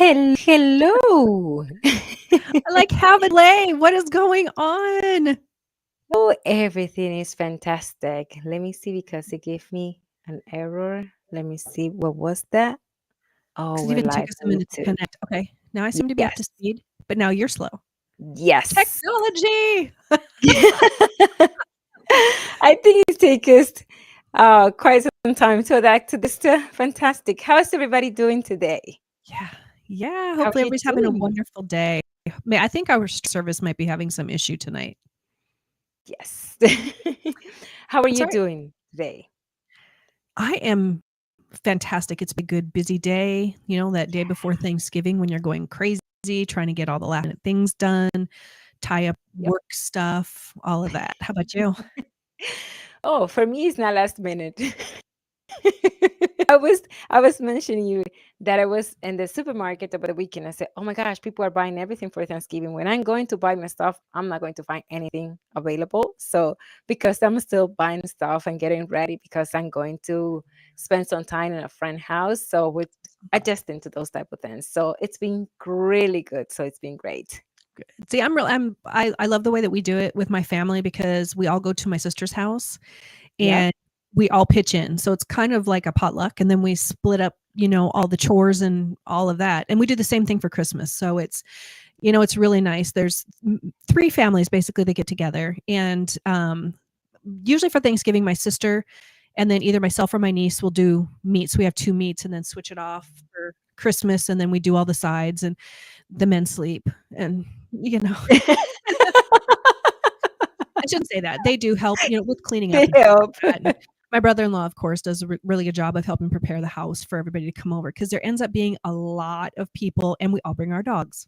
Hello. I like have a delay. What is going on? Oh, everything is fantastic. Let me see because it gave me an error. Let me see. What was that? Oh, Because it we're even took live us a on minute to YouTube. connect. Okay. Now I seem to be up to Yes. speed, but now you're slow. Yes. Technology. I think it takes us quite some time to adapt to this. Fantastic. How's everybody doing today? Yeah. Yeah. How are Hopefully you everybody's having a doing? wonderful day. I think our service might be having some issue tonight. Yes. How are It's you all right. doing today? I am fantastic. It's been a good, busy day. That day before Thanksgiving when you're going crazy, trying to get all the last minute things done, tie up Yep. work stuff, all of that. How about you? Oh, for me, it's not last minute. I was mentioning you that I was in the supermarket over the weekend. I said, "Oh my gosh, people are buying everything for Thanksgiving. When I'm going to buy my stuff, I'm not going to find anything available." So because I'm still buying stuff and getting ready because I'm going to spend some time in a friend house. So with adjusting to those type of things. So it's been really good. So it's been great. See, I love the way that we do it with my family because we all go to my sister's house Yep. and we all pitch in. So it's kind of like a potluck and then we split up, all the chores and all of that. And we do the same thing for Christmas. So it's really nice. There's three families basically that get together and usually for Thanksgiving my sister and then either myself or my niece will do meats. We have two meats and then switch it off for Christmas and then we do all the sides and the men sleep and you know I shouldn't say that. They do help, with cleaning up They and stuff like help. that, and my brother-in-law, of course, does a really good job of helping prepare the house for everybody to come over because there ends up being a lot of people, and we all bring our dogs.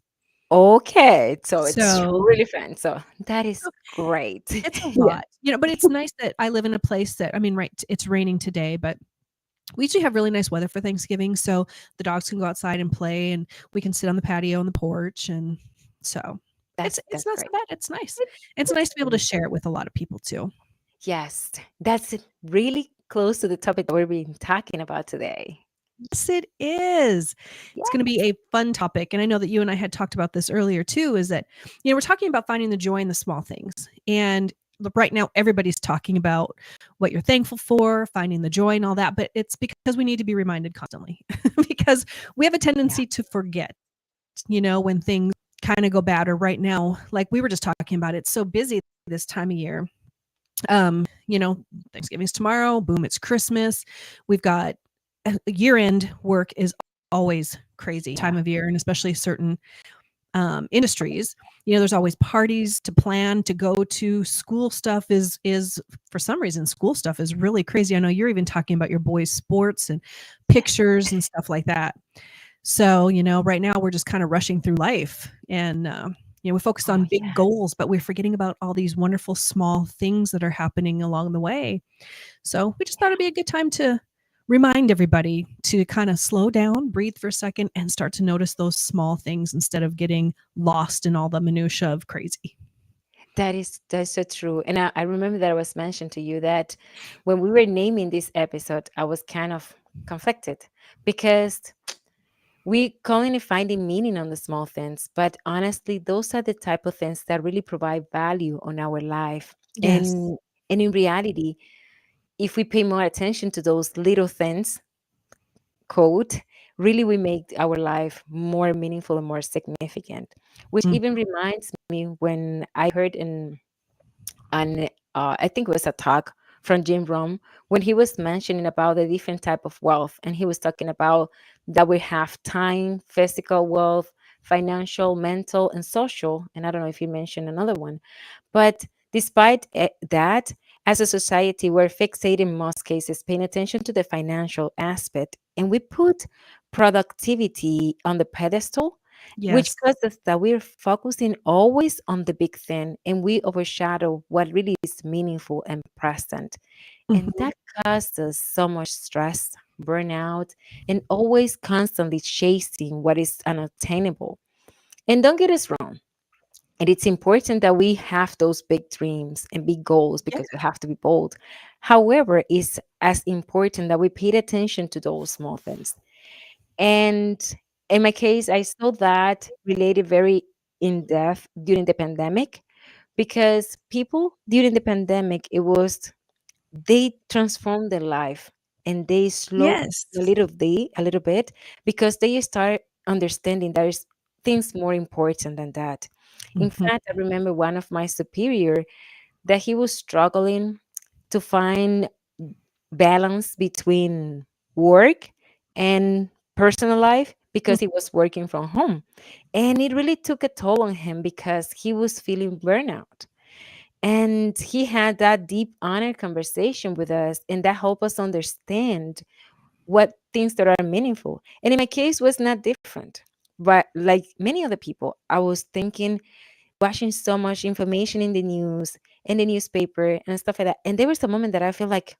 Okay, so it's So, really fun. So that is so great. it's a Yeah. lot, but it's nice that I live in a place that I mean, right, it's raining today, but we usually have really nice weather for Thanksgiving, so the dogs can go outside and play, and we can sit on the patio on the porch, and so it's That's not so great. bad, it's nice. It, It's nice it's to be able to really share it with a lot of people too. yes, that's really close to the topic that we've been talking about today. Yes, it is. It's gonna be a fun topic, and I know that you and I had talked about this earlier too, is that, we're talking about finding the joy in the small things, and look, right now, everybody's talking about what you're thankful for, finding the joy and all that, but it's because we need to be reminded constantly because we have a Yeah. tendency to forget, when things kinda go bad or right now, like we were just talking about, it's so busy this time of year. You know, Thanksgiving's tomorrow, boom, it's Christmas. We've got year-end work is always crazy Yeah. time of year, and especially certain industries. There's always parties to plan, to go to. School stuff is for some reason school stuff is really crazy. I know you're even talking about your boys' sports and pictures and stuff like that. So, right now we're just kind of rushing through life and, we focus Oh on big yeah. goals, but we're forgetting about all these wonderful small things that are happening along the way. So we just thought it'd be a good time to remind everybody to kind of slow down, breathe for a second, and start to notice those small things instead of getting lost in all the minutia of crazy. That's so true. And I remember that I was mentioned to you that when we were naming this episode, I was kind of conflicted because we currently finding meaning on the small things, but honestly, those are the type of things that really provide value on our life. Yes. And in reality, if we pay more attention to those little things, quote, really we make our life more meaningful and more significant. Which Mm. even reminds me when I heard in an I think it was a talk from Jim Rohn when he was mentioning about the different type of wealth, and he was talking about that we have time, physical wealth, financial, mental, and social. And I don't know if he mentioned another one, but despite that, as a society, we're fixated in most cases, paying attention to the financial aspect, and we put productivity on the pedestal, which Yes. causes that we're focusing always on the big thing and we overshadow what really is meaningful and present. And Mhm. that causes us so much stress, burnout, and always constantly chasing what is unattainable. And don't get us wrong, and it's important that we have those big dreams and big goals Yeah. because we have to be bold. However, it's as important that we pay attention to those small things. And In my case, I saw that related very in depth during the pandemic, because people during the pandemic, it was they transformed their life, and they slowed Yes. a little bit, because they start understanding there's things more important than that. In Mhm. fact, I remember one of my superior that he was struggling to find balance between work and personal life, because he was working from home, and it really took a toll on him because he was feeling burnout. And he had that deep, honest conversation with us, and that helped us understand what things that are meaningful. And in my case, was not different. But like many other people, I was thinking, watching so much information in the news and the newspaper and stuff like that. And there was a moment that I feel like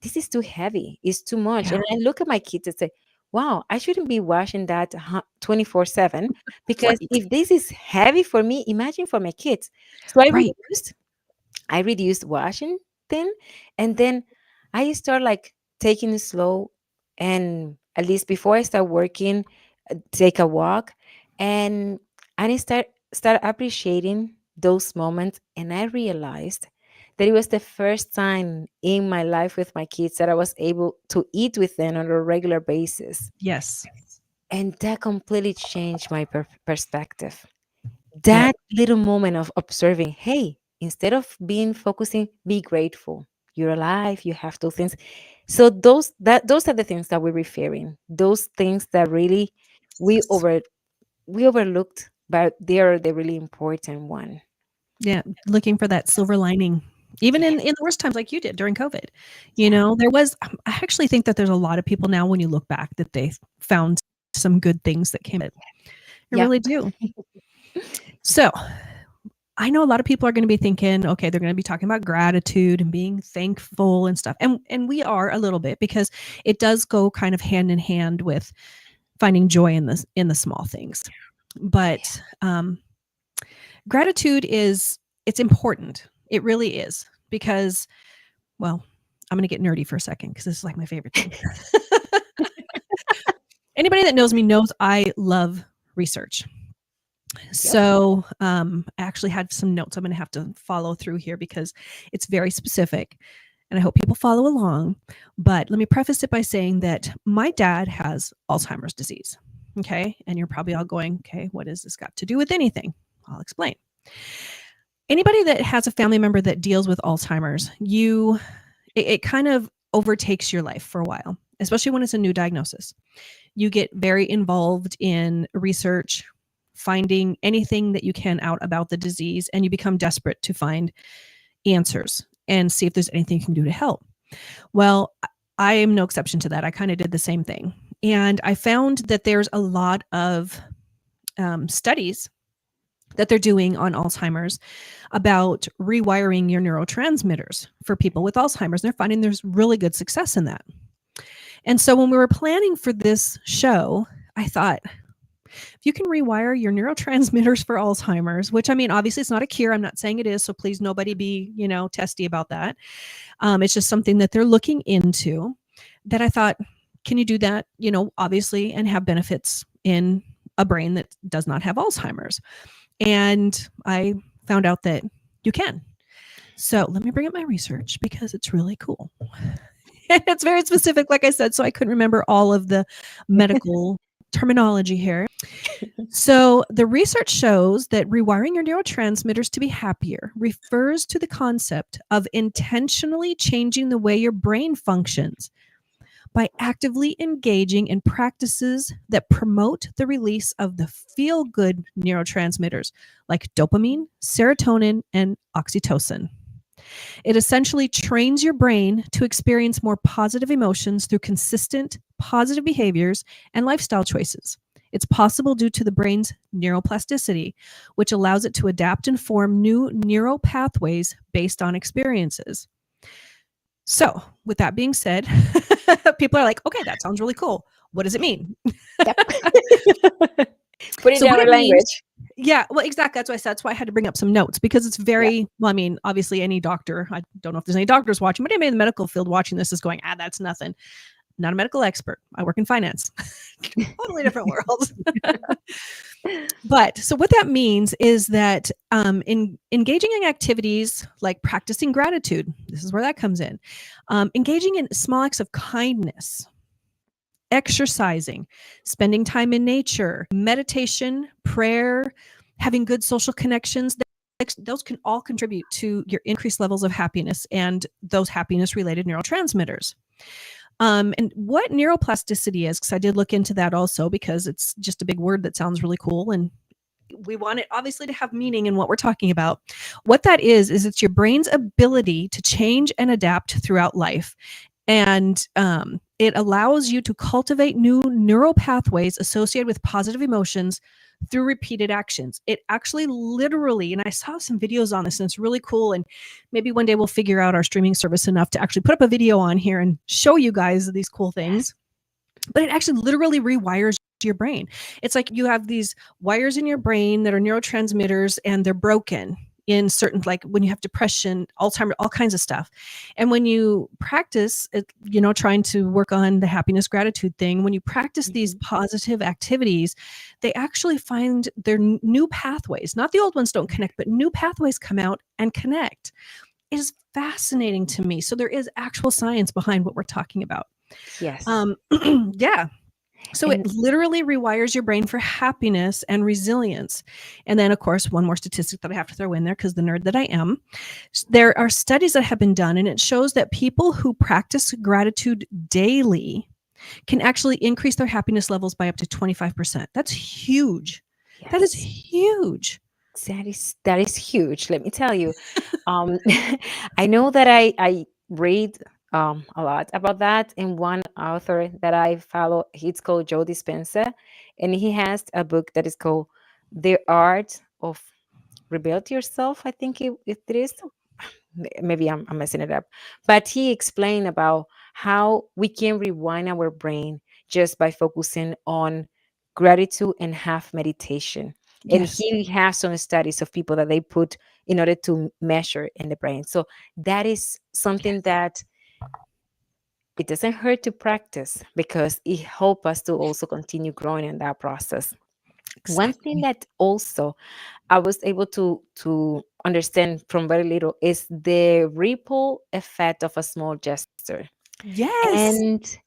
this is too heavy. It's too much. Yeah. And I look at my kids and say, wow, I shouldn't be watching that 24/7, because Right. if this is heavy for me, imagine for my kids. So Right. I reduced Washington, and then I start like taking it slow, and at least before I start working, take a walk, and I start appreciating those moments, and I realized that it was the first time in my life with my kids that I was able to eat with them on a regular basis, Yes. and that completely changed my perspective. Yep. That little moment of observing, hey, instead of being focusing, be grateful, you're alive, you have those things. So those are the things that we're referring, those things that really we over we overlooked, but they are the really important one. Yeah, looking for that silver lining, even Yeah, in the worst times like you did during COVID. yeah, There was I actually think that there's a lot of people now when you look back that they found some good things that came of it. I yeah, really do. So, I know a lot of people are gonna be thinking, okay, they're gonna be talking about gratitude and being thankful and stuff, and we are a little bit because it does go kind of hand in hand with finding joy in the small things. But, gratitude is it's important. It really is because, well, I'm gonna get nerdy for a second because this is like my favorite thing. Anybody that knows me knows I love research. yep, So, I actually had some notes I'm gonna have to follow through here because it's very specific, and I hope people follow along. But let me preface it by saying that my dad has Alzheimer's disease. Okay. And you're probably all going, okay, what has this got to do with anything? I'll explain. Anybody that has a family member that deals with Alzheimer's, it kind of overtakes your life for a while, especially when it's a new diagnosis. You get very involved in research, finding anything that you can out about the disease, and you become desperate to find answers and see if there's anything you can do to help. Well, I am no exception to that. I kind of did the same thing. And I found that there's a lot of studies that they're doing on Alzheimer's about rewiring your neurotransmitters for people with Alzheimer's. They're finding there's really good success in that. And so when we were planning for this show, I thought, if you can rewire your neurotransmitters for Alzheimer's, which I mean, obviously it's not a cure. I'm not saying it is. So please, nobody be, testy about that. It's just something that they're looking into that I thought, can you do that, obviously, and have benefits in a brain that does not have Alzheimer's? And I found out that you can. So let me bring up my research because it's really cool. It's very specific, like I said, so I couldn't remember all of the medical terminology here. So the research shows that rewiring your neurotransmitters to be happier refers to the concept of intentionally changing the way your brain functions by actively engaging in practices that promote the release of the feel good neurotransmitters like dopamine, serotonin, and oxytocin. It essentially trains your brain to experience more positive emotions through consistent positive behaviors and lifestyle choices. It's possible due to the brain's neuroplasticity, which allows it to adapt and form new neural pathways based on experiences. So, with that being said, people are like, okay, that sounds really cool. What does it mean? yep. Put it So, in what our it means, language. yeah, well, exactly. That's why I had to bring up some notes because it's Yeah, very, well, I mean, obviously, any doctor, I don't know if there's any doctors watching, but anybody in the medical field watching this is going, that's nothing. not a medical expert. I work in finance. Totally different world. But so what that means is that in engaging in activities like practicing gratitude, this is where that comes in, engaging in small acts of kindness, exercising, spending time in nature, meditation, prayer, having good social connections, those can all contribute to your increased levels of happiness and those happiness related neurotransmitters. And what neuroplasticity is, because I did look into that also, because it's just a big word that sounds really cool. And we want it obviously to have meaning in what we're talking about. What that is it's your brain's ability to change and adapt throughout life. And it allows you to cultivate new neural pathways associated with positive emotions through repeated actions. It actually literally, and I saw some videos on this and it's really cool. And maybe one day we'll figure out our streaming service enough to actually put up a video on here and show you guys these cool things. But it actually literally rewires your brain. It's like you have these wires in your brain that are neurotransmitters and they're broken in certain, like when you have depression, Alzheimer's, all kinds of stuff. And when you practice it, trying to work on the happiness gratitude thing, when you practice these positive activities, they actually find their new pathways, not the old ones don't connect, but new pathways come out and connect. It is fascinating to me. So there is actual science behind what we're talking about. Yes. Yeah. So it literally rewires your brain for happiness and resilience. And then, of course, one more statistic that I have to throw in there because the nerd that I am, there are studies that have been done, and it shows that people who practice gratitude daily can actually increase their happiness levels by up to 25%. That's huge. Yes. That is huge. That is huge. Let me tell you. I know that I read a lot about that. And one author that I follow, it's called Joe Dispenza, and he has a book that is called The Art of Rebuild Yourself. I think it is. Maybe I'm messing it up, but he explained about how we can rewind our brain just by focusing on gratitude and have meditation. And Yes. he has some studies of people that they put in order to measure in the brain. So that is something that it doesn't hurt to practice because it helps us to also continue growing in that process. Exactly. One thing that also I was able to understand from very little is the ripple effect of a small gesture. Yes. And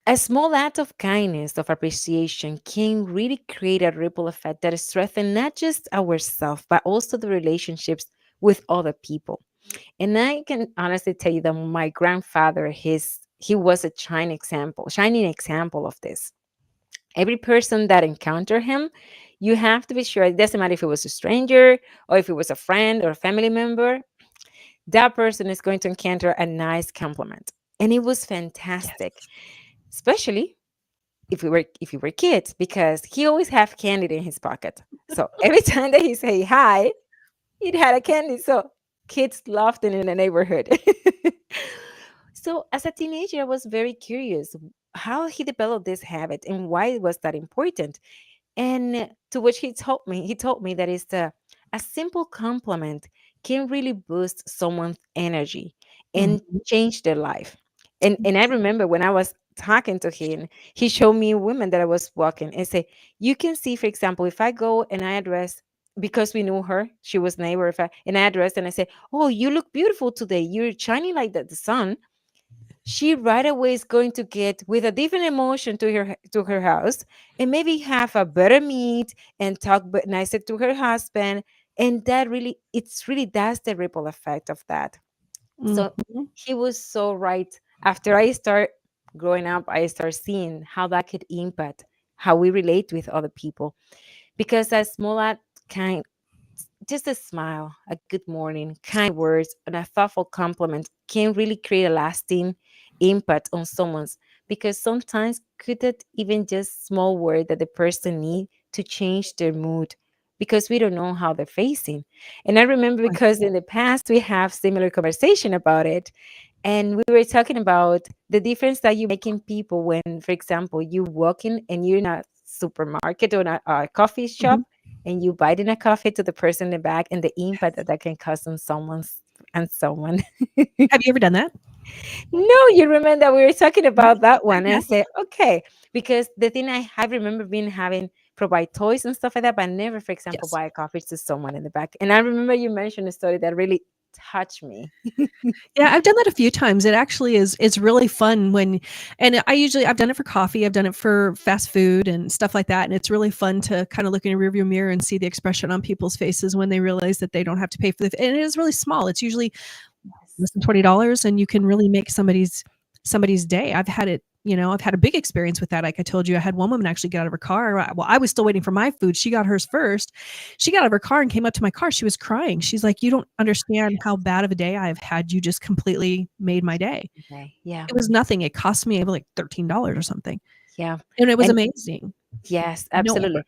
a small act of kindness, of appreciation, can really create a ripple effect that strengthens not just ourselves, but also the relationships with other people. And I can honestly tell you that my grandfather, he was a shining example of this. Every person that encountered him, you have to be sure, it doesn't matter if it was a stranger or if it was a friend or a family member, that person is going to encounter a nice compliment. And it was fantastic, especially if we were kids, because he always have candy in his pocket. So every time that he say hi, it had a candy. So kids loved it in the neighborhood. So as a teenager, I was very curious how he developed this habit and why was that important. And to which he told me that is a simple compliment can really boost someone's energy and change their life. And I remember when I was talking to him, he showed me women that I was walking and say, you can see, for example, if I go and I address, because we knew her, she was neighbor, and I addressed and I say, oh, you look beautiful today. You're shining like the sun. She right away is going to get with a different emotion to her house and maybe have a better meet and talk nicer to her husband. And that really, it's really, that's the ripple effect of that. So he was so right. After I start growing up, I start seeing how that could impact how we relate with other people. Because a small act, just a smile, a good morning, kind words, and a thoughtful compliment can really create a lasting impact on someone's. Because sometimes could that even just small word that the person need to change their mood, because we don't know how they're facing. And I remember because in the past we have similar conversation about it, and we were talking about the difference that you make in people when, for example, you walk in and you're in a supermarket or a coffee shop and you bite in a coffee to the person in the back and the impact that that can cause on someone. Have you ever done that? No, you remember we were talking Yeah, about that one. And I yeah. said, okay, because the thing I remember being having provide toys and stuff like that, but never, for example, Yes. buy a coffee to someone in the back. And I remember you mentioned a story that really touched me. Yeah, I've done that a few times. It actually is it's really fun when and I've done it for coffee, I've done it for fast food and stuff like that, and it's really fun to kind of look in a rearview mirror and see the expression on people's faces when they realize that they don't have to pay for the and it is really small. It's usually less than $20 and you can really make somebody's day. I've had it, I've had a big experience with that. Like I told you, I had one woman actually get out of her car. Well, I was still waiting for my food. She got hers first. She got out of her car and came up to my car. She was crying. She's like, "You don't understand how bad of a day I've had. You just completely made my day." Okay. Yeah. It was nothing. It cost me like $13 or something. Yeah. And it was And amazing. yes, No effort. absolutely.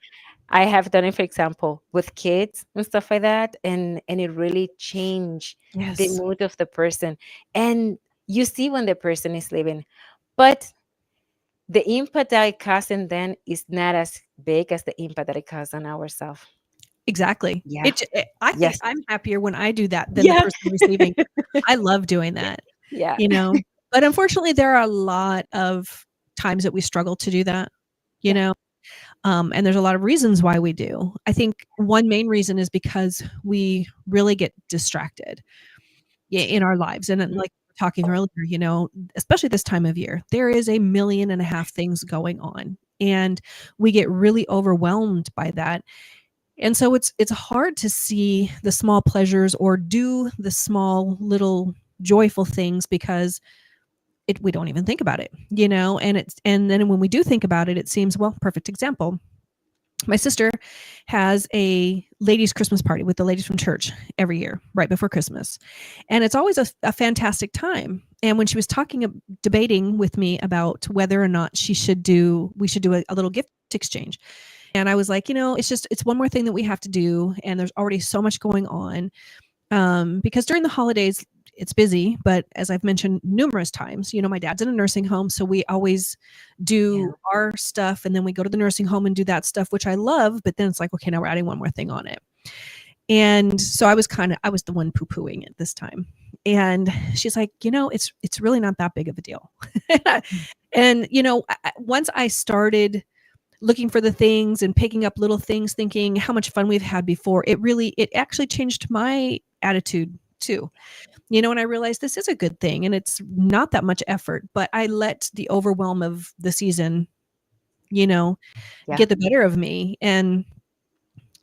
I have done it, for example, with kids and stuff like that, and it really changed the Yes. mood of the person. And you see when the person is leaving, but the impact that it caused in them is not as big as the impact that it caused on ourselves. Exactly. Yeah. I think Yes. I'm happier when I do that than the Yeah. person receiving. I love doing that, Yeah. you know? But unfortunately, there are a lot of times that we struggle to do that, you Yeah. know? And there's a lot of reasons why we do. I think one main reason is because we really get distracted in our lives. And then, Mhm. like we were talking earlier, especially this time of year, there is a million and a half things going on. And we get really overwhelmed by that. And so it's hard to see the small pleasures or do the small little joyful things because we don't even think about it. And then when we do think about it, it seems, well, perfect example. My sister has a ladies' Christmas party with the ladies from church every year, right before Christmas. And it's always a fantastic time. And when she was debating with me about whether or not we should do a little gift exchange. And I was like, it's one more thing that we have to do. And there's already so much going on. Because during the holidays, it's busy, but as I've mentioned numerous times, my dad's in a nursing home, so we always Yeah. do our stuff and then we go to the nursing home and do that stuff, which I love, but then it's like, okay, now we're adding one more thing on it. And so I was the one poo-pooing it this time. And she's like, it's really not that big of a deal. And once I started looking for the things and picking up little things, thinking how much fun we've had before, it actually changed my attitude too. And I realized this is a good thing and it's not that much effort, but I let the overwhelm of the season, you know, Yeah. get the better of me. And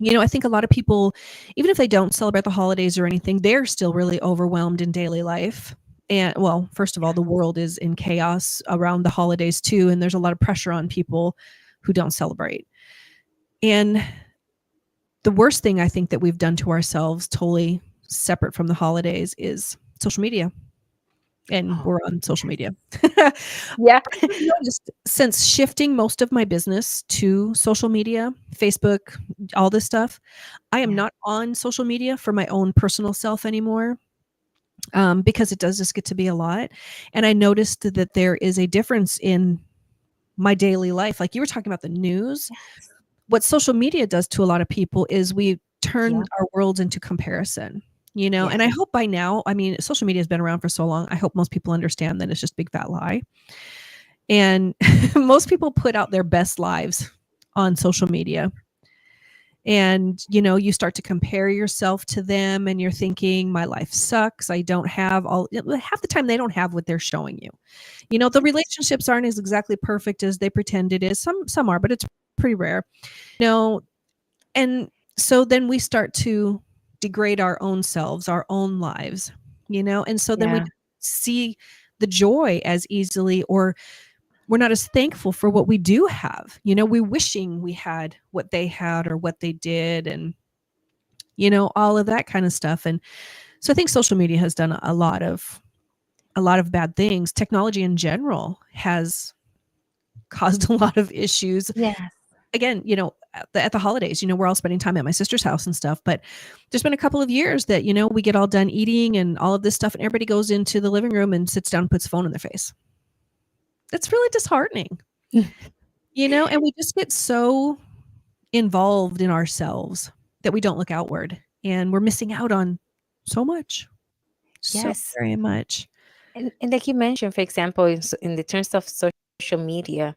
I think a lot of people, even if they don't celebrate the holidays or anything, they're still really overwhelmed in daily life. And well, first of all, the world is in chaos around the holidays too, and there's a lot of pressure on people who don't celebrate. And the worst thing I think that we've done to ourselves, totally separate from the holidays, is social media. And Oh, we're on social yes. media. Yeah. I've noticed since shifting most of my business to social media, Facebook, all this stuff, I am Yeah. not on social media for my own personal self anymore, because it does just get to be a lot. And I noticed that there is a difference in my daily life. Like you were talking about the news, what social media does to a lot of people is we turn Yeah. our worlds into comparison. Yes. And I hope by now, I mean, social media has been around for so long. I hope most people understand that it's just a big fat lie. And most people put out their best lives on social media. And you start to compare yourself to them and you're thinking my life sucks. I don't have all half the time they don't have what they're showing you. The relationships aren't as exactly perfect as they pretend it is. Some are, but it's pretty rare. You know, and so then we start to degrade our own selves, our own lives. And so then we Yeah. don't see the joy as easily, or we're not as thankful for what we do have. We're wishing we had what they had or what they did, and all of that kind of stuff. And so I think social media has done a lot of bad things. Technology in general has caused a lot of issues. Yeah. Again, at the holidays, we're all spending time at my sister's house and stuff, but there's been a couple of years that, we get all done eating and all of this stuff and everybody goes into the living room and sits down and puts a phone in their face. That's really disheartening, and we just get so involved in ourselves that we don't look outward and we're missing out on so much, so Yes. very much. And like you mentioned, for example, in the terms of social media,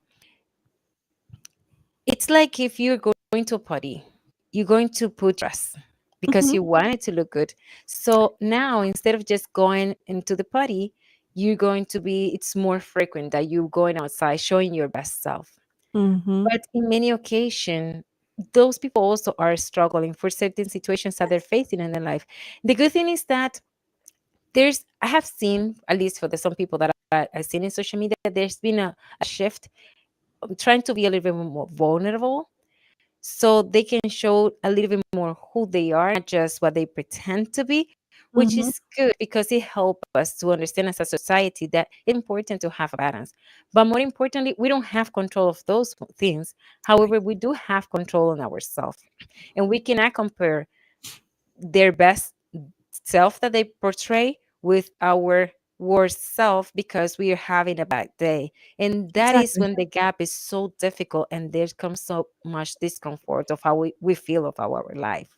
it's like if you're going to a party, you're going to put dress because Mhm, you want it to look good. So now instead of just going into the party, you're going to be, it's more frequent that you going outside showing your best self. mhm. But in many occasions, those people also are struggling for certain situations that they're facing in their life. The good thing is that I have seen, at least for the some people that I've seen in social media, there's been a shift, trying to be a little bit more vulnerable so they can show a little bit more who they are, not just what they pretend to be, which Mhm. is good because it helps us to understand as a society that it's important to have a balance. But more importantly, we don't have control of those things. However, we do have control on ourselves. And we cannot compare their best self that they portray with our worst self because we are having a bad day. And that is Exactly. when the gap is so difficult and there comes so much discomfort of how we feel of our life.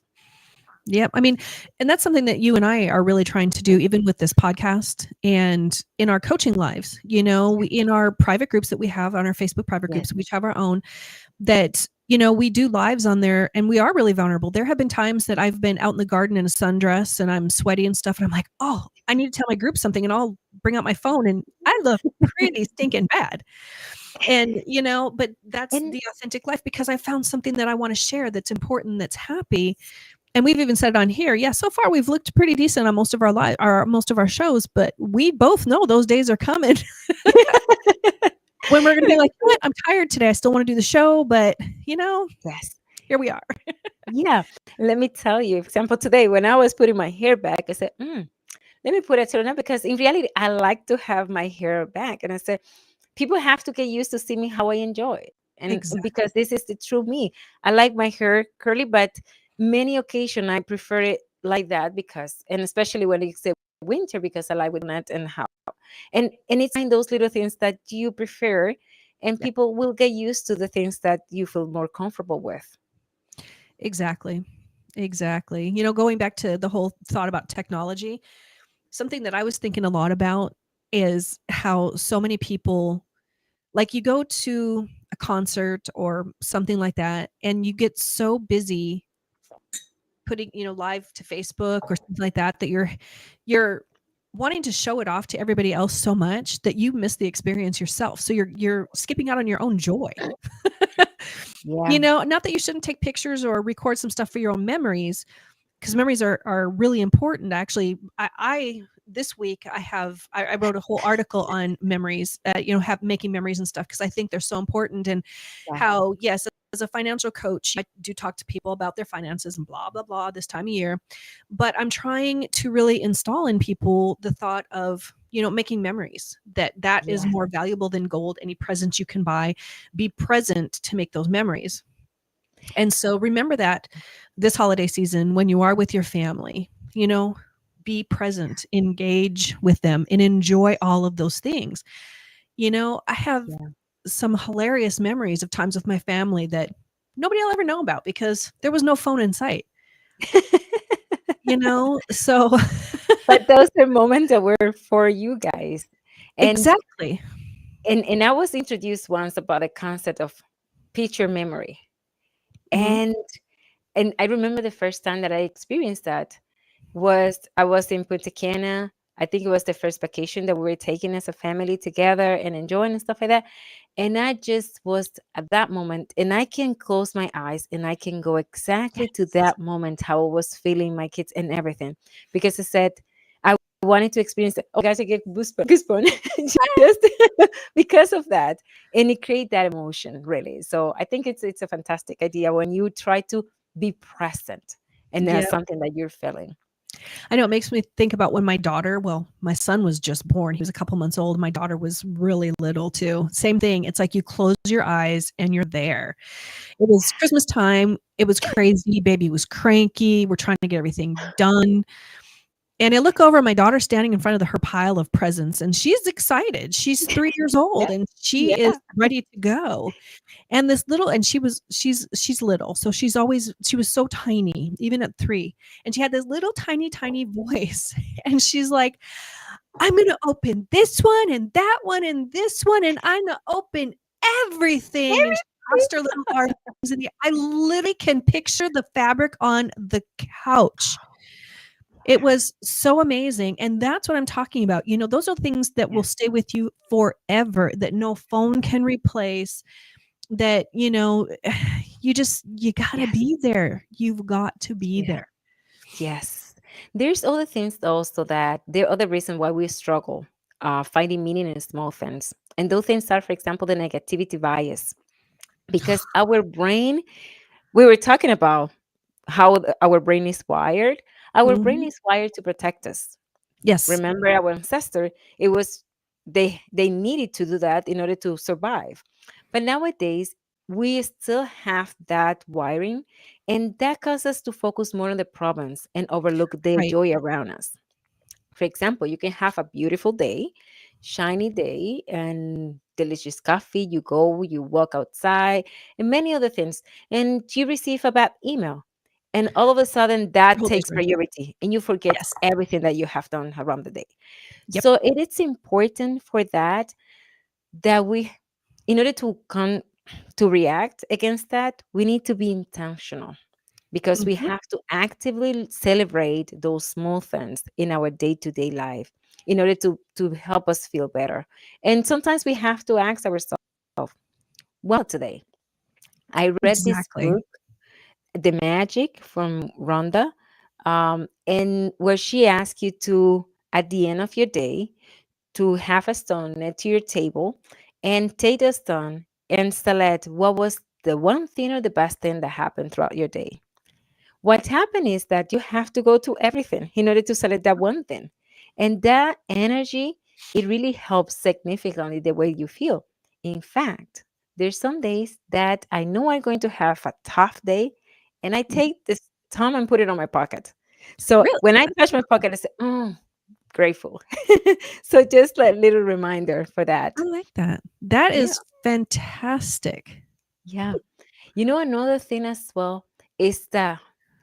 Yep. I mean, and that's something that you and I are really trying to do, even with this podcast and in our coaching lives. We in our private groups that we have on our Facebook private Yes. groups, we each have our own that, we do lives on there and we are really vulnerable. There have been times that I've been out in the garden in a sundress and I'm sweaty and stuff. And I'm like, oh, I need to tell my group something. And I'll bring out my phone and I look pretty stinking bad. And, but that's And the authentic life because I found something that I want to share that's important, that's happy. And we've even said it on here. Yeah, so far we've looked pretty decent on most of most of our shows, but we both know those days are coming when we're going to be like, "You know what? I'm tired today. I still want to do the show, but you know, yes. here we are." Yeah. Let me tell you, for example, today when I was putting my hair back, I said, let me put it to now because in reality, I like to have my hair back. And I said, people have to get used to see me how I enjoy it. And Exactly. because this is the true me. I like my hair curly, but many occasion I prefer it like that because, and especially when it's the winter, because I like with net and how. And it's in those little things that you prefer, and Yeah, people will get used to the things that you feel more comfortable with. exactly. Exactly. Going back to the whole thought about technology, something that I was thinking a lot about is how so many people, like, you go to a concert or something like that and you get so busy putting, live to Facebook or something like that, that you're wanting to show it off to everybody else so much that you miss the experience yourself. So you're skipping out on your own joy. Yeah. Not that you shouldn't take pictures or record some stuff for your own memories, because memories are really important. Actually, I this week I wrote a whole article on memories, have making memories and stuff, because I think they're so important. And Yeah. how, yes, as a financial coach, I do talk to people about their finances and blah blah blah this time of year, but I'm trying to really install in people the thought of, making memories, that is Yeah. more valuable than gold, any presents you can buy. Be present to make those memories. And so remember that this holiday season, when you are with your family, be present, engage with them, and enjoy all of those things. I have Yeah. some hilarious memories of times with my family that nobody will ever know about because there was no phone in sight, So But those are moments that were for you guys. And exactly. and I was introduced once about the concept of picture memory. Mhm. And I remember the first time that I experienced that was I was in Punta Cana. I think it was the first vacation that we were taking as a family together and enjoying and stuff like that. And I just was at that moment, and I can close my eyes and I can go exactly to Yes. that moment, how I was feeling my kids and everything. Because I said, I wanted to experience it. Oh, guys, I get goosebumps just because of that. And it create that emotion, really. So I think it's a fantastic idea when you try to be present and that's Yeah. something that you're feeling. I know it makes me think about when my son was just born. He was a couple months old. My daughter was really little too. Same thing. It's like you close your eyes and you're there. It was Christmas time. It was crazy. Baby was cranky. We're trying to get everything done. And I look over at my daughter standing in front of her pile of presents, and she's excited. She's 3 years Yeah. old, and she is Yeah. ready to go. And she's little, so she was so tiny, even at 3, and she had this little tiny, tiny voice, and she's like, I'm going to open this one and that one and this one, and I'm going to open everything. And she crossed her little arms in the I literally can picture the fabric on the couch. It was so amazing. And that's what I'm talking about. You know, those are things that will stay with you forever, that no phone can replace, that, you know, you got to Yes. be there. You've got to be Yeah. there. Yes. There's other things also that there are other reasons why we struggle finding meaning in small things. And those things are, for example, the negativity bias. Because our brain, we were talking about how our brain is wired. Our brain Mhm. is wired to protect us. Yes. Remember our ancestor, it was they needed to do that in order to survive. But nowadays, we still have that wiring, and that causes us to focus more on the problems and overlook the Right. joy around us. For example, you can have a beautiful day, shiny day, and delicious coffee. You go, you walk outside, and many other things, and you receive a bad email. And all of a sudden, that Whole day takes switch. priority, and you forget Yes. everything that you have done around the day. Yep. So it is important for that we, in order to come to react against that, we need to be intentional because we Mhm. have to actively celebrate those small things in our day-to-day life in order to help us feel better. And sometimes we have to ask ourselves, well, today I read this Exactly. book, The Magic from Rhonda, and where she asks you to, at the end of your day, to have a stone next to your table and take the stone and select what was the one thing or the best thing that happened throughout your day. What happened is that you have to go to everything in order to select that one thing. And that energy, it really helps significantly the way you feel. In fact, there's some days that I know I'm going to have a tough day, and I Mhm. take this thumb and put it on my pocket. So Really? when I touch my pocket, I say, oh, grateful. So just a little reminder for that. I like that. That Yeah. is fantastic. Yeah. You know, another thing as well is that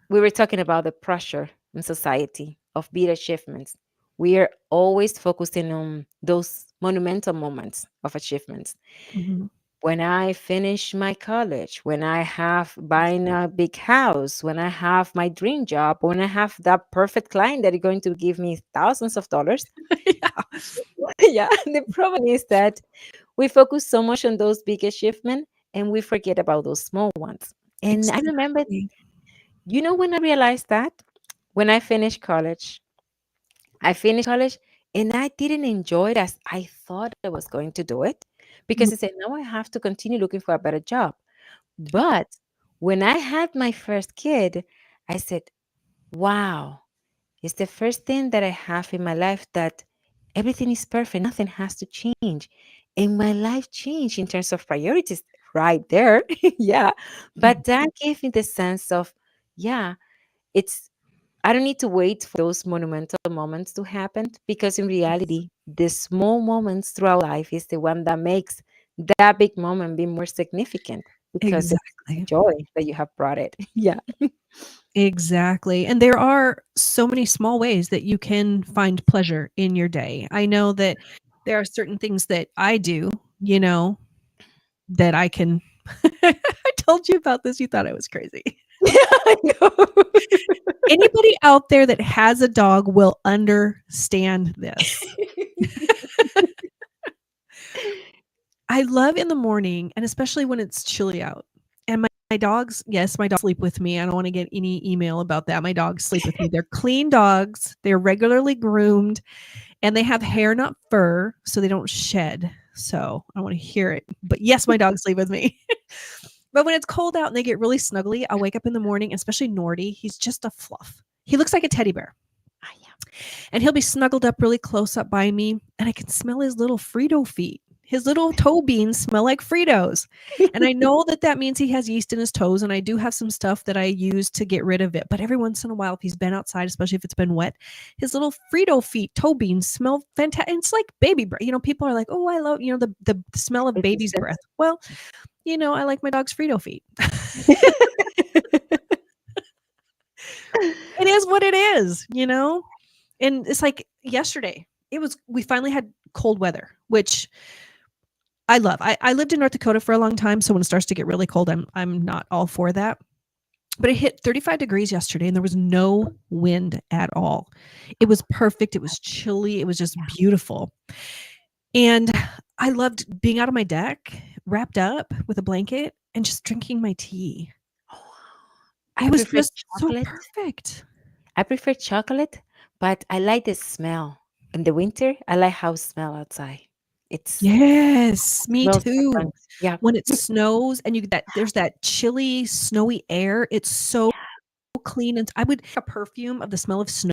we were talking about the pressure in society of big achievements. We are always focusing on those monumental moments of achievements. Mhm. When I finish my college, when I have buying a big house, when I have my dream job, when I have that perfect client that is going to give me thousands of dollars. Yeah. Yeah, the problem is that we focus so much on those big achievements and we forget about those small ones. And I remember, Exactly. you know, when I realized that when I finished college and I didn't enjoy it as I thought I was going to do it Mhm. because I said, now I have to continue looking for a better job. But when I had my first kid, I said, wow, it's the first thing that I have in my life that everything is perfect, nothing has to change. And my life changed in terms of priorities right there. Yeah. Mhm. But that gave me the sense of, yeah, it's, I don't need to wait for those monumental moments to happen because in Yes. reality, the small moments throughout life is the one that makes that big moment be more significant because it's the Exactly. joy that you have brought it. Yeah. Exactly. And there are so many small ways that you can find pleasure in your day. I know that there are certain things that I do, you know, that I can I told you about this, you thought I was crazy. I know. Anybody out there that has a dog will understand this. I love in the morning, and especially when it's chilly out, and my dogs, yes, my dogs sleep with me. I don't wanna get any email about that. My dogs sleep with me. They're clean dogs, they're regularly groomed, and they have hair, not fur, so they don't shed. So, I don't wanna hear it. But yes, my dogs sleep with me. But when it's cold out and they get really snuggly, I'll wake up in the morning, especially Nordy, he's just a fluff. He looks like a teddy bear. Ah, yeah. And he'll be snuggled up really close up by me, and I can smell his little Frito feet. His little toe beans smell like Fritos. And I know that that means he has yeast in his toes, and I do have some stuff that I use to get rid of it. But every once in a while, if he's been outside, especially if it's been wet, his little Frito feet, toe beans smell fantastic. It's like baby breath. You know, people are like, oh, I love, the smell of It's baby's just breath. Well, I like my dog's Frito feet. It is what it is, you know? And it's like yesterday. we finally had cold weather, which I love. I lived in North Dakota for a long time, so when it starts to get really cold, I'm not all for that. But it hit 35 degrees yesterday and there was no wind at all. It was perfect. It was chilly. It was just beautiful. And I loved being out on my deck, wrapped up with a blanket and just drinking my tea. Oh, I It was prefer just so chocolate. perfect. I prefer chocolate, but I like the smell. In the winter, I like how it smell outside. It Yes, me smells too. different. Yeah. When it snows and you get that there's that chilly, snowy air, it's so clean, and I would a perfume of the smell of snow.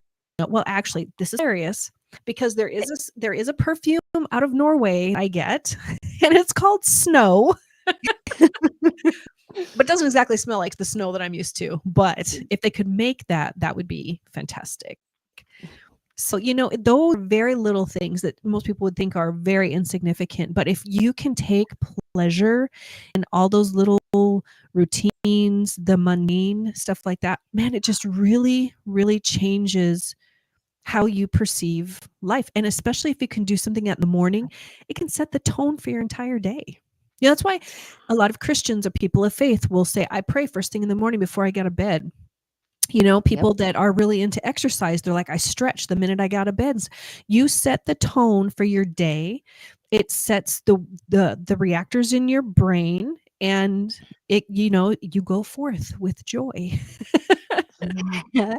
Well, actually, this is hilarious because there is a perfume out of Norway I get, and it's called Snow, but it doesn't exactly smell like the snow that I'm used to. But if they could make that, that would be fantastic. So, those are very little things that most people would think are very insignificant. But if you can take pleasure in all those little routines, the mundane stuff like that, man, it just really, really changes how you perceive life. And especially if you can do something at the morning, it can set the tone for your entire day. That's why a lot of Christians or people of faith will say, I pray first thing in the morning before I get out of bed. Yep. People that are really into exercise, they're like, I stretch the minute I got out of bed. You set the tone for your day. It sets the reactors in your brain, and you go forth with joy. Yeah.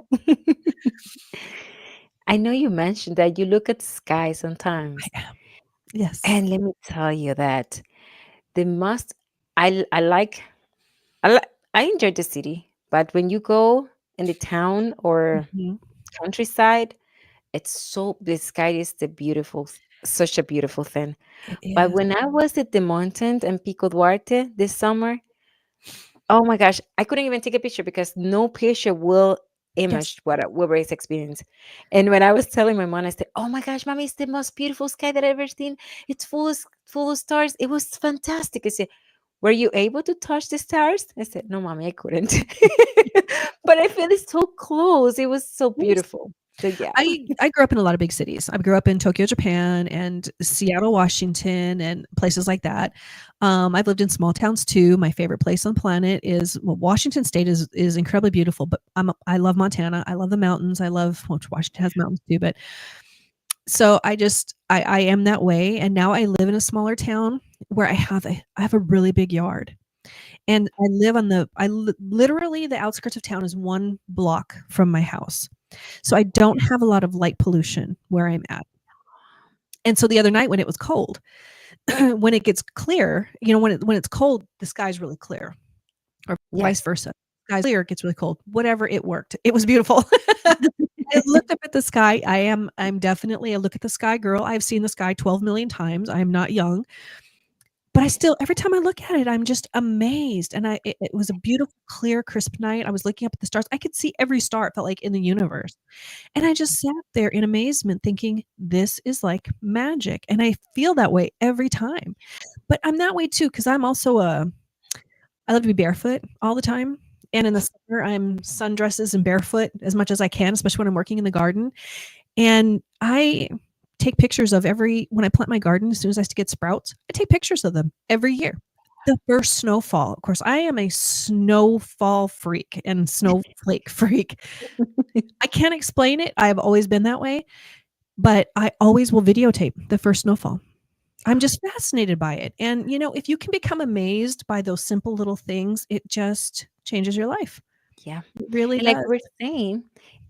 I know you mentioned that you look at the sky sometimes. I am. Yes. And let me tell you that the most I like I li- I enjoy the city, but when you go in the town or Mhm. countryside, the sky is such a beautiful thing. It But is. when I was at the mountains in Pico Duarte this summer, oh my gosh, I couldn't even take a picture because no picture will Yes. image what was experienced. And when I was telling my mom, I said, "Oh my gosh, mommy, it's the most beautiful sky that I've ever seen. It's full of stars. It was fantastic." I said, "Were you able to touch the stars?" I said, "No, mommy, I couldn't." But I feel it's so close. It was so Yes. beautiful. So yeah. I grew up in a lot of big cities. I grew up in Tokyo, Japan, and Seattle, Washington, and places like that. I've lived in small towns too. My favorite place on the planet is Washington State is incredibly beautiful, but I love Montana. I love the mountains. I love Washington has mountains too, but so I am that way. And now I live in a smaller town where I have a really big yard. And I live on literally the outskirts of town is 1 block from my house. So I don't have a lot of light pollution where I'm at. And so the other night when it was cold, when it gets clear, when it's cold, the sky's really clear, or vice Yes. versa. Sky's clear, it gets really cold. Whatever, it worked. It was beautiful. I looked up at the sky. I'm definitely a look at the sky girl. I've seen the sky 12 million times. I am not young. But I still every time I look at it, I'm just amazed, and it was a beautiful, clear, crisp night. I was looking up at the stars. I could see every star, it felt like, in the universe, and I just sat there in amazement thinking, "This is like magic," and I feel that way every time. But I'm that way too because I love to be barefoot all the time, and in the summer, I'm sundresses and barefoot as much as I can, especially when I'm working in the garden, and I take pictures of every when I plant my garden, as soon as I get sprouts, I take pictures of them every year. The first snowfall, of course, I am a snowfall freak and snowflake freak. I can't explain it. I've always been that way, but I always will videotape the first snowfall. I'm just fascinated by it. And, if you can become amazed by those simple little things, it just changes your life. Yeah. It really And like does. we're saying,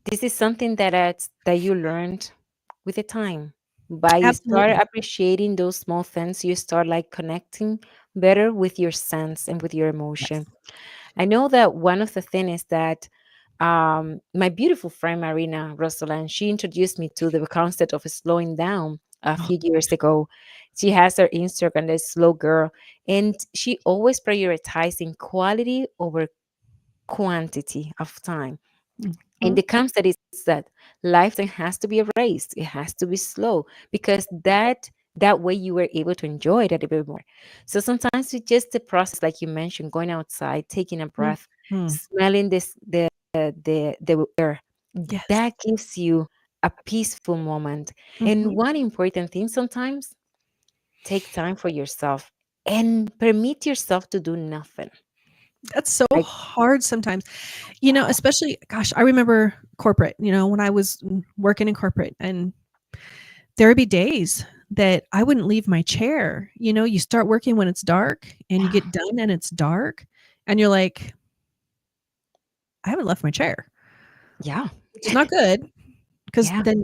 this is something that you learned with the time. By you start Absolutely. appreciating those small things, you start like connecting better with your sense and with your emotion. Yes. I know that one of the things is that my beautiful friend Marina Rosolan, she introduced me to the concept of slowing down a Oh, few years ago. She has her Instagram, the slow girl, and she always prioritizing quality over quantity of time. And mhm. the concept is that life then has to be a race. It has to be slow because that way you were able to enjoy it a little bit more. So sometimes it's just the process, like you mentioned, going outside, taking a breath, Mhm. smelling this the air. Yes. That gives you. a peaceful moment. And Mhm. one important thing sometimes, take time for yourself and permit yourself to do nothing. That's so Like, hard sometimes. Especially, gosh, I remember corporate, when I was working in corporate, and there would be days that I wouldn't leave my chair. You start working when it's dark and you yeah, get done and it's dark and you're like, I haven't left my chair, yeah, which is not good because yeah, then,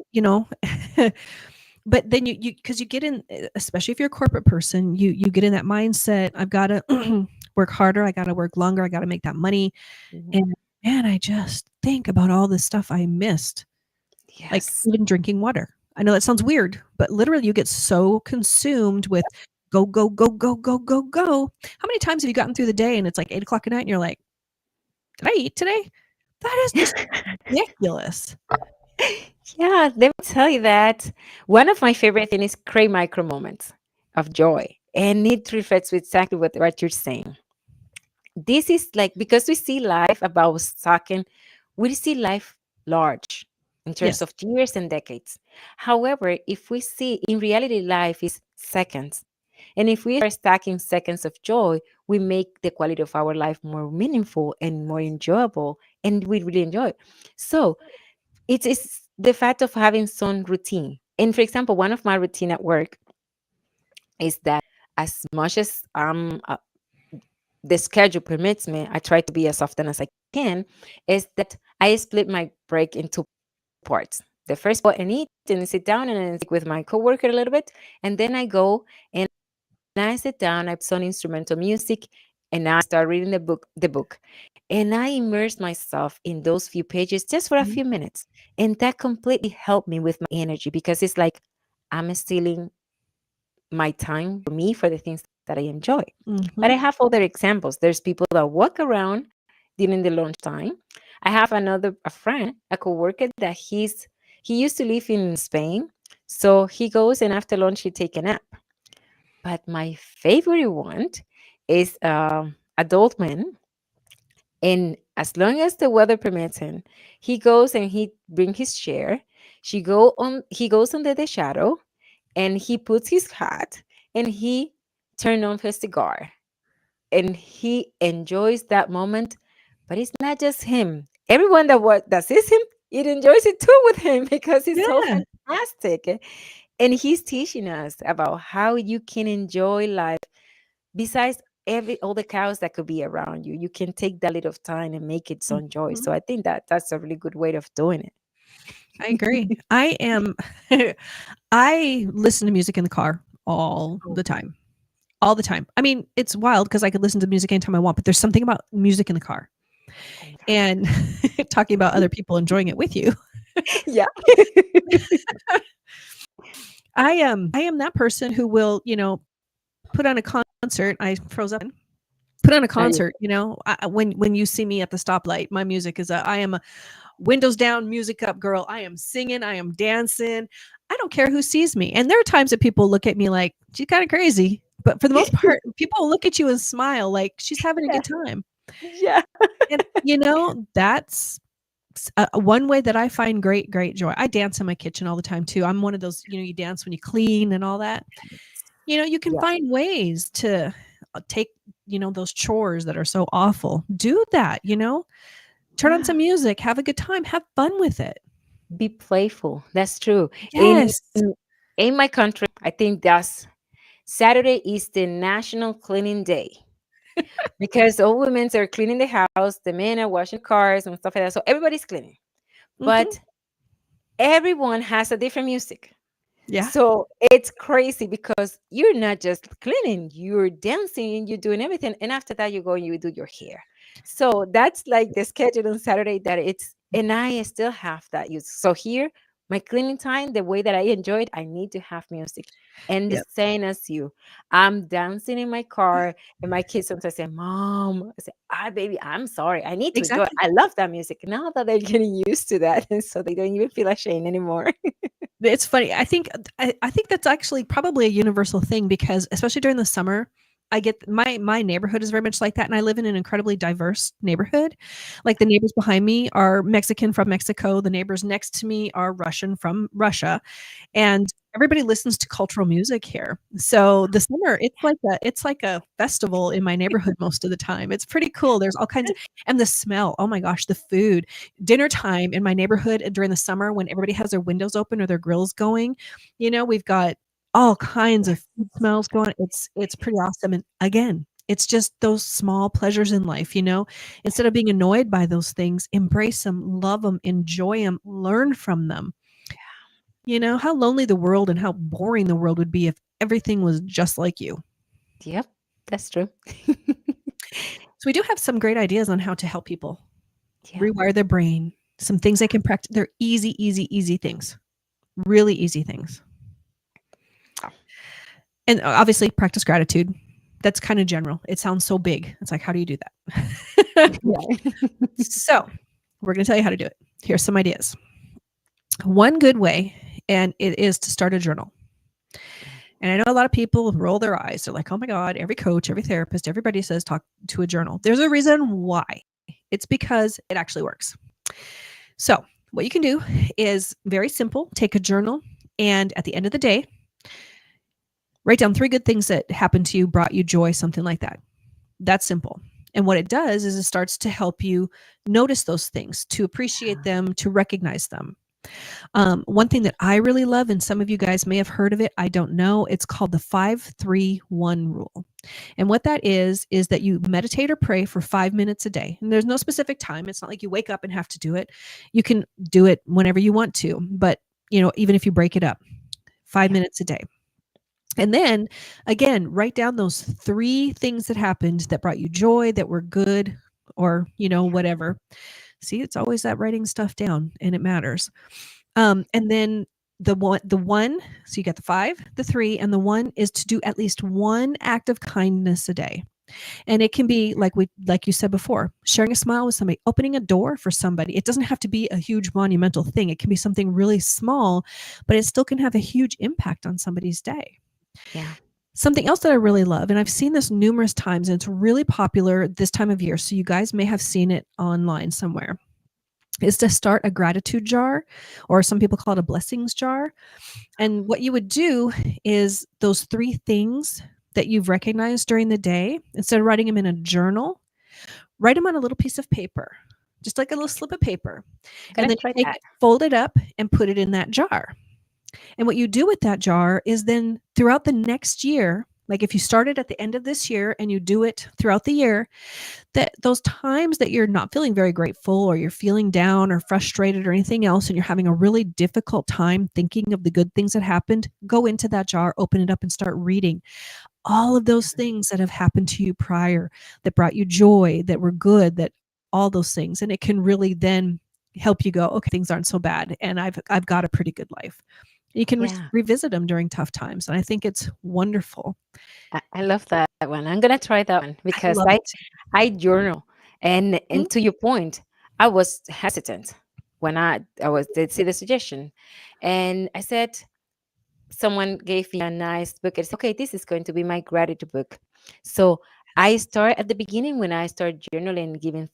but then you because you get in, especially if you're a corporate person, you get in that mindset. I've got to work harder. I got to work longer. I got to make that money. mhm, And man, I just think about all the stuff I missed, like yes, even drinking water. I know that sounds weird, but literally you get so consumed with go, go, go, go, go, go, go. How many times have you gotten through the day and it's like 8 o'clock at night and you're like, did I eat today? That is just ridiculous. yeah. Let me tell you that one of my favorite things is create micro moments of joy, and it reflects with exactly what you're saying. This is like, because we see life about talking, we see life large in terms Yes. of years and decades. However, if we see in reality, life is seconds. And if we are stacking seconds of joy, we make the quality of our life more meaningful and more enjoyable, and we really enjoy it. So it's the fact of having some routine. And for example, one of my routine at work is that as much as the schedule permits me, I try to be as often as I can, is that I split my break into parts. The first part, and eat and sit down and then speak with my coworker a little bit, and then I go and I sit down, I put some instrumental music, and I start reading the book. And I immerse myself in those few pages just for a Mhm. few minutes. And that completely helped me with my energy, because it's like I'm stealing my time for me, for the things that I enjoy. But Mhm. I have other examples. There's people that walk around during the lunchtime. I have a friend, a coworker that he used to live in Spain. So he goes and after lunch he take a nap. But my favorite one is adult man, and as long as the weather permits him, he goes and he bring his chair. He goes under the shadow, and he puts his hat, and he turn on his cigar, and he enjoys that moment. But it's not just him. Everyone that sees him, it enjoys it too with him, because it's so Yeah. fantastic. And he's teaching us about how you can enjoy life besides every all the chaos that could be around you. You can take that little time and make it some joy. Mhm. So I think that that's a really good way of doing it. I agree. I am I listen to music in the car all Oh, the time. All the time. I mean, it's wild because I could listen to music anytime I want, but there's something about music in the car. oh And talking about other people enjoying it with you. yeah. I am that person who will, put on a concert. I froze up. Put on a Are you? concert, when you see me at the stoplight, my music is I am a windows down, music up girl. I am singing, I am dancing. I don't care who sees me. And there are times that people look at me like, she's kind of crazy. But for the most part, people will look at you and smile like she's having a Yeah. good time. Yeah. And that's one way that I find great, great joy. I dance in my kitchen all the time too. I'm one of those, you dance when you clean and all that. You can Yeah. find ways to take, those chores that are so awful. Do that, turn on Yeah. some music, have a good time, have fun with it. Be playful. That's true. In Yes. in in my country, I think that's Saturday is the National Cleaning Day, because all women are cleaning the house, the men are washing cars and stuff like that. So everybody's cleaning. Mhm. But everyone has a different music. Yeah. So it's crazy, because you're not just cleaning, you're dancing, you're doing everything. And after that, you go and you do your hair. So that's like the schedule on Saturday that and I still have that use. So here, my cleaning time, the way that I enjoy it, I need to have music. And the Yep. same as you, I'm dancing in my car, and my kids sometimes say, Mom, I say, baby, I'm sorry. I need to enjoy it. Exactly. I love that music. Now that they're getting used to that, and so they don't even feel ashamed anymore. It's funny. I think that's actually probably a universal thing because especially during the summer, I get my neighborhood is very much like that, and I live in an incredibly diverse neighborhood. Like the neighbors behind me are Mexican from Mexico, the neighbors next to me are Russian from Russia, and everybody listens to cultural music here. So the summer, it's like a festival in my neighborhood most of the time. It's pretty cool. There's all kinds of, and the smell. Oh my gosh, the food. Dinner time in my neighborhood during the summer when everybody has their windows open or their grills going, we've got all kinds of food smells going. It's pretty awesome. And again, it's just those small pleasures in life. Instead of being annoyed by those things, embrace them, love them, enjoy them, learn from them. How lonely the world and how boring the world would be if everything was just like you. Yep, that's true. So we do have some great ideas on how to help people Yeah. rewire their brain. Some things they can practice. They're easy, easy, easy things. Really easy things. And obviously practice gratitude. That's kind of general. It sounds so big. It's like, how do you do that? So we're going to tell you how to do it. Here's some ideas. One good way, and it is to start a journal. And I know a lot of people roll their eyes. They're like, oh my God, every coach, every therapist, everybody says talk to a journal. There's a reason why. It's because it actually works. So what you can do is very simple. Take a journal, and at the end of the day, write down 3 good things that happened to you, brought you joy, something like that. That's simple. And what it does is it starts to help you notice those things, to appreciate them, to recognize them. One thing that I really love, and some of you guys may have heard of it, I don't know, it's called the 5-3-1 rule. And what that is that you meditate or pray for 5 minutes a day. And there's no specific time. It's not like you wake up and have to do it. You can do it whenever you want to, but even if you break it up, 5 minutes a day. And then again, write down those 3 things that happened that brought you joy, that were good, or, whatever. See, it's always that writing stuff down, and it matters. And then the one, so you got the 5, the 3, and the 1 is to do at least 1 act of kindness a day. And it can be like you said before, sharing a smile with somebody, opening a door for somebody. It doesn't have to be a huge monumental thing. It can be something really small, but it still can have a huge impact on somebody's day. Yeah. Something else that I really love, and I've seen this numerous times, and it's really popular this time of year, so you guys may have seen it online somewhere, is to start a gratitude jar, or some people call it a blessings jar. And what you would do is those 3 things that you've recognized during the day, instead of writing them in a journal, write them on a little piece of paper, just like a little slip of paper. And then you fold it up and put it in that jar. And what you do with that jar is then throughout the next year, like if you started at the end of this year and you do it throughout the year, that those times that you're not feeling very grateful, or you're feeling down or frustrated or anything else, and you're having a really difficult time thinking of the good things that happened, go into that jar, open it up, and start reading all of those things that have happened to you prior, that brought you joy, that were good, that all those things. And it can really then help you go, okay, things aren't so bad, and I've got a pretty good life. You can revisit them during tough times. And I think it's wonderful. I love that one. I'm going to try that one because I journal. And to your point, I was hesitant when I did see the suggestion. And I said, someone gave me a nice book. I said, okay, this is going to be my gratitude book. So I start at the beginning when I start journaling,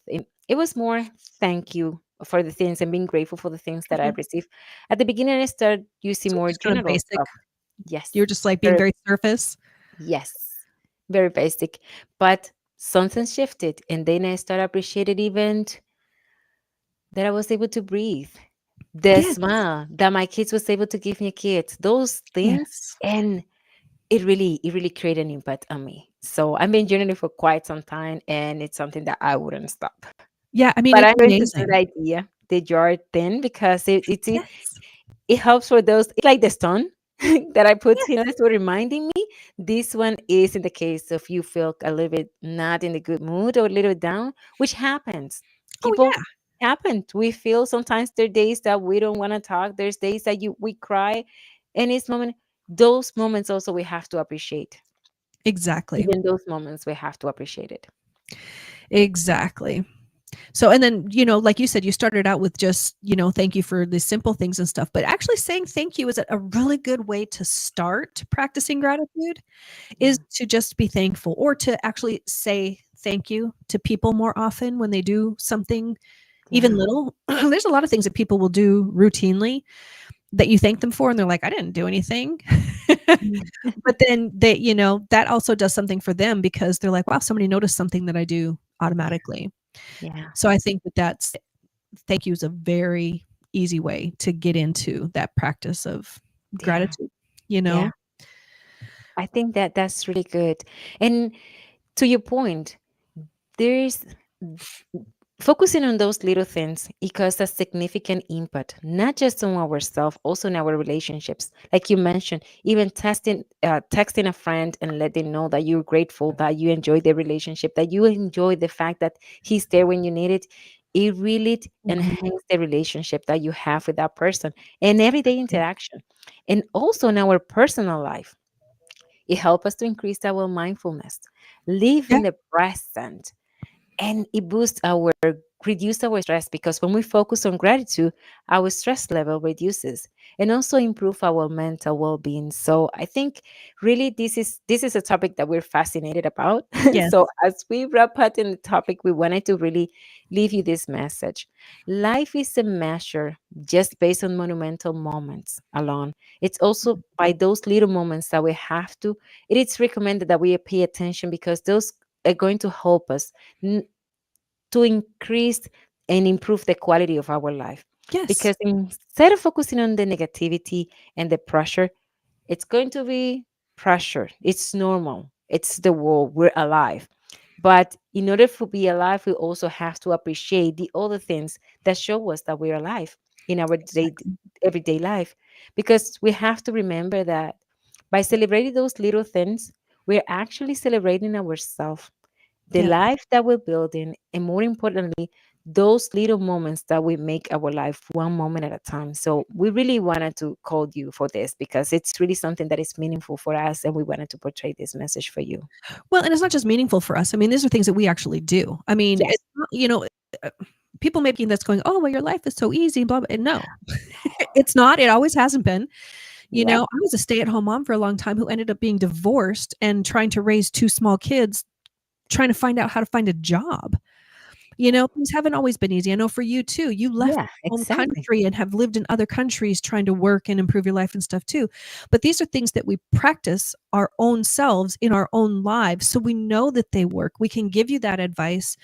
it was more thank you for the things and being grateful for the things that I received. At the beginning, I started using more general basic stuff. Yes. You're just like being very surface. Yes. Very basic. But something shifted. And then I started appreciating even that I was able to breathe. The smile that my kids was able to give me kids. Those things. And it really created an impact on me. So I've been journaling for quite some time, and it's something that I wouldn't stop. Yeah, I mean, but it's I'm going to amazing. do the idea, the jar thing, because it helps for those. It's like the stone that I put here to reminding me. This one is in the case of you feel a little bit not in a good mood or a little down, which happens. People happen. We feel sometimes there are days that we don't want to talk. There's days that we cry, and those moments also we have to appreciate. Exactly. Even those moments we have to appreciate it. Exactly. So, and then, like you said, you started out with just, thank you for the simple things and stuff, but actually saying thank you is a really good way to start practicing gratitude, is Yeah. to just be thankful, or to actually say thank you to people more often when they do something, even Yeah. little. There's a lot of things that people will do routinely that you thank them for, and they're like, I didn't do anything. Mm. But then that also does something for them, because they're like, wow, somebody noticed something that I do Yeah. automatically. Yeah. So I think that's thank you is a very easy way to get into that practice of Yeah. gratitude, you Yeah. know? I think that that's really good. And to your point, there's focusing on those little things, it causes a significant impact, not just on ourselves, also in our relationships. Like you mentioned, even texting a friend and letting know that you're grateful, that you enjoy the relationship, that you enjoy the fact that he's there when you need it. It really Mhm. enhances the relationship that you have with that person and everyday interaction. And also in our personal life, it helps us to increase our mindfulness, live Yeah. in the present, and it boosts our reduce our stress, because when we focus on gratitude, our stress level reduces, and also improve our mental well-being. So I think really this is a topic that we're fascinated about. Yes. So as we wrap up in the topic, we wanted to really leave you this message. Life is a measure just based on monumental moments alone. It's also by those little moments that we have to, it is recommended that we pay attention, because those are going to help us to increase and improve the quality of our life. Yes. Because instead of focusing on the negativity and the pressure, it's going to be pressure. It's normal. It's the world. We're alive. But in order to be alive, we also have to appreciate the other things that show us that we're alive in our Exactly. everyday life. Because we have to remember that by celebrating those little things, we're actually celebrating ourselves, the Yeah. life that we're building, and more importantly, those little moments that we make our life one moment at a time. So we really wanted to call you for this, because it's really something that is meaningful for us, and we wanted to portray this message for you. Well, and it's not just meaningful for us. I mean, these are things that we actually do. I mean, Yes. it's not, uh, people making that's going, oh, well, your life is so easy, blah, blah. And no, it's not. It always hasn't been. Yep. I was a stay-at-home mom for a long time who ended up being divorced and trying to raise two small kids, trying to find out how to find a job. Things haven't always been easy. I know for you too. You left Yeah, your home exactly. country and have lived in other countries trying to work and improve your life and stuff too. But these are things that we practice our own selves in our own lives. So we know that they work. We can give you that advice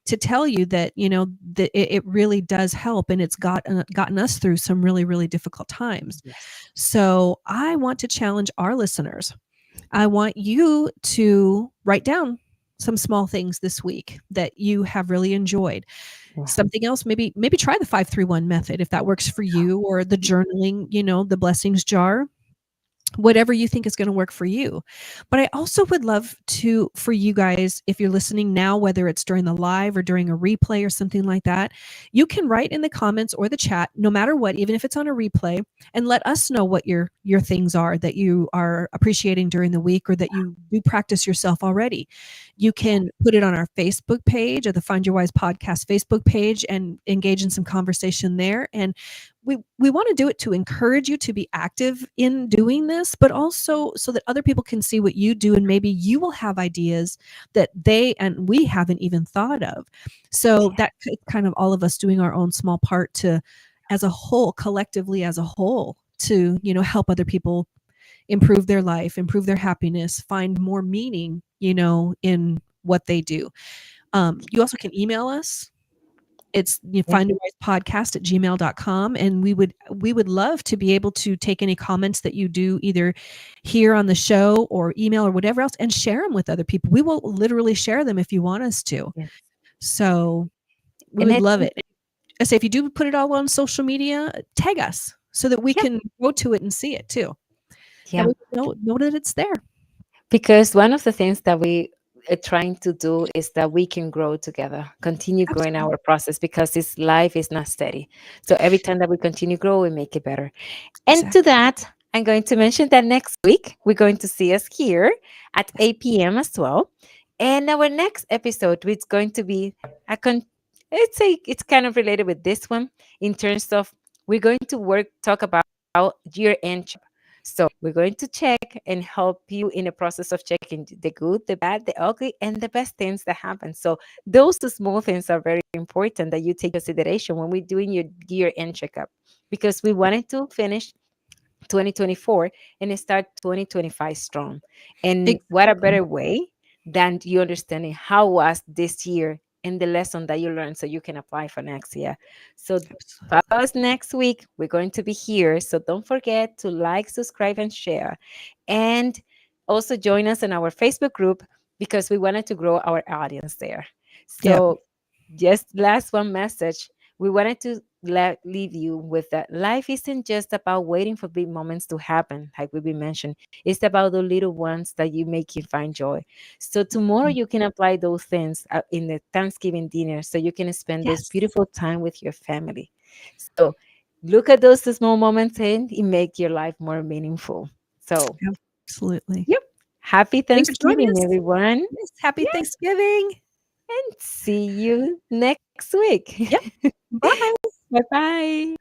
to tell you that, that it really does help, and it's gotten us through some really, really difficult times. Yes. So I want to challenge our listeners. I want you to write down some small things this week that you have really enjoyed. Yeah. Something else, maybe try the 531 method if that works for you, or the journaling, the blessings jar, whatever you think is going to work for you. But I also would love to for you guys, if you're listening now, whether it's during the live or during a replay or something like that, you can write in the comments or the chat, no matter what, even if it's on a replay, and let us know what your things are that you are appreciating during the week, or that you do practice yourself already. You Yeah. can put it on our Facebook page, or the Find Your Wise podcast Facebook page, and engage in some conversation there. And we want to do it to encourage you to be active in doing this, but also so that other people can see what you do, and maybe you will have ideas that they and we haven't even thought of. So that kind of all of us doing our own small part to, as a whole, collectively as a whole, to help other people improve their life, improve their happiness, find more meaning, in what they do. You also can email us. It's Yeah. find a wise podcast at gmail.com. And we would love to be able to take any comments that you do, either here on the show or email or whatever else, and share them with other people. We will literally share them if you want us to. Yeah. So we And would I love think, it. I say, if you do put it all on social media, tag us so that we yeah, can go to it and see it too. That yeah. we know that it's there. Because one of the things that we are trying to do is that we can grow together, continue growing Absolutely. our process, because this life is not steady. So every time that we continue grow, we make it better. And to Exactly. that, I'm going to mention that next week we're going to see us here at Yes. 8 p.m. as well. And our next episode is going to be a it's kind of related with this one in terms of we're going to talk about year-end checkup. So we're going to check and help you in the process of checking the good, the bad, the ugly, and the best things that happen. So those small things are very important that you take consideration when we're doing your year-end checkup, because we wanted to finish 2024 and start 2025 strong. And what a Exactly. better way than you understanding how was this year and the lesson that you learned so you can apply for next year. So follow Absolutely. us next week. We're going to be here. So don't forget to like, subscribe, and share. And also join us in our Facebook group because we wanted to grow our audience there. Yep. So just last one message. We wanted to leave you with that life isn't just about waiting for big moments to happen, like we've been mentioned. It's about the little ones that you make you find joy. So tomorrow Mm. you can apply those things in the Thanksgiving dinner, so you can spend those Yes. beautiful time with your family. So look at those small moments and it make your life more meaningful. So Absolutely. yep, happy Thanks for joining Thanksgiving, us. everyone, Yes. Happy Thanksgiving. and see you next week. Yep. Bye. Bye bye.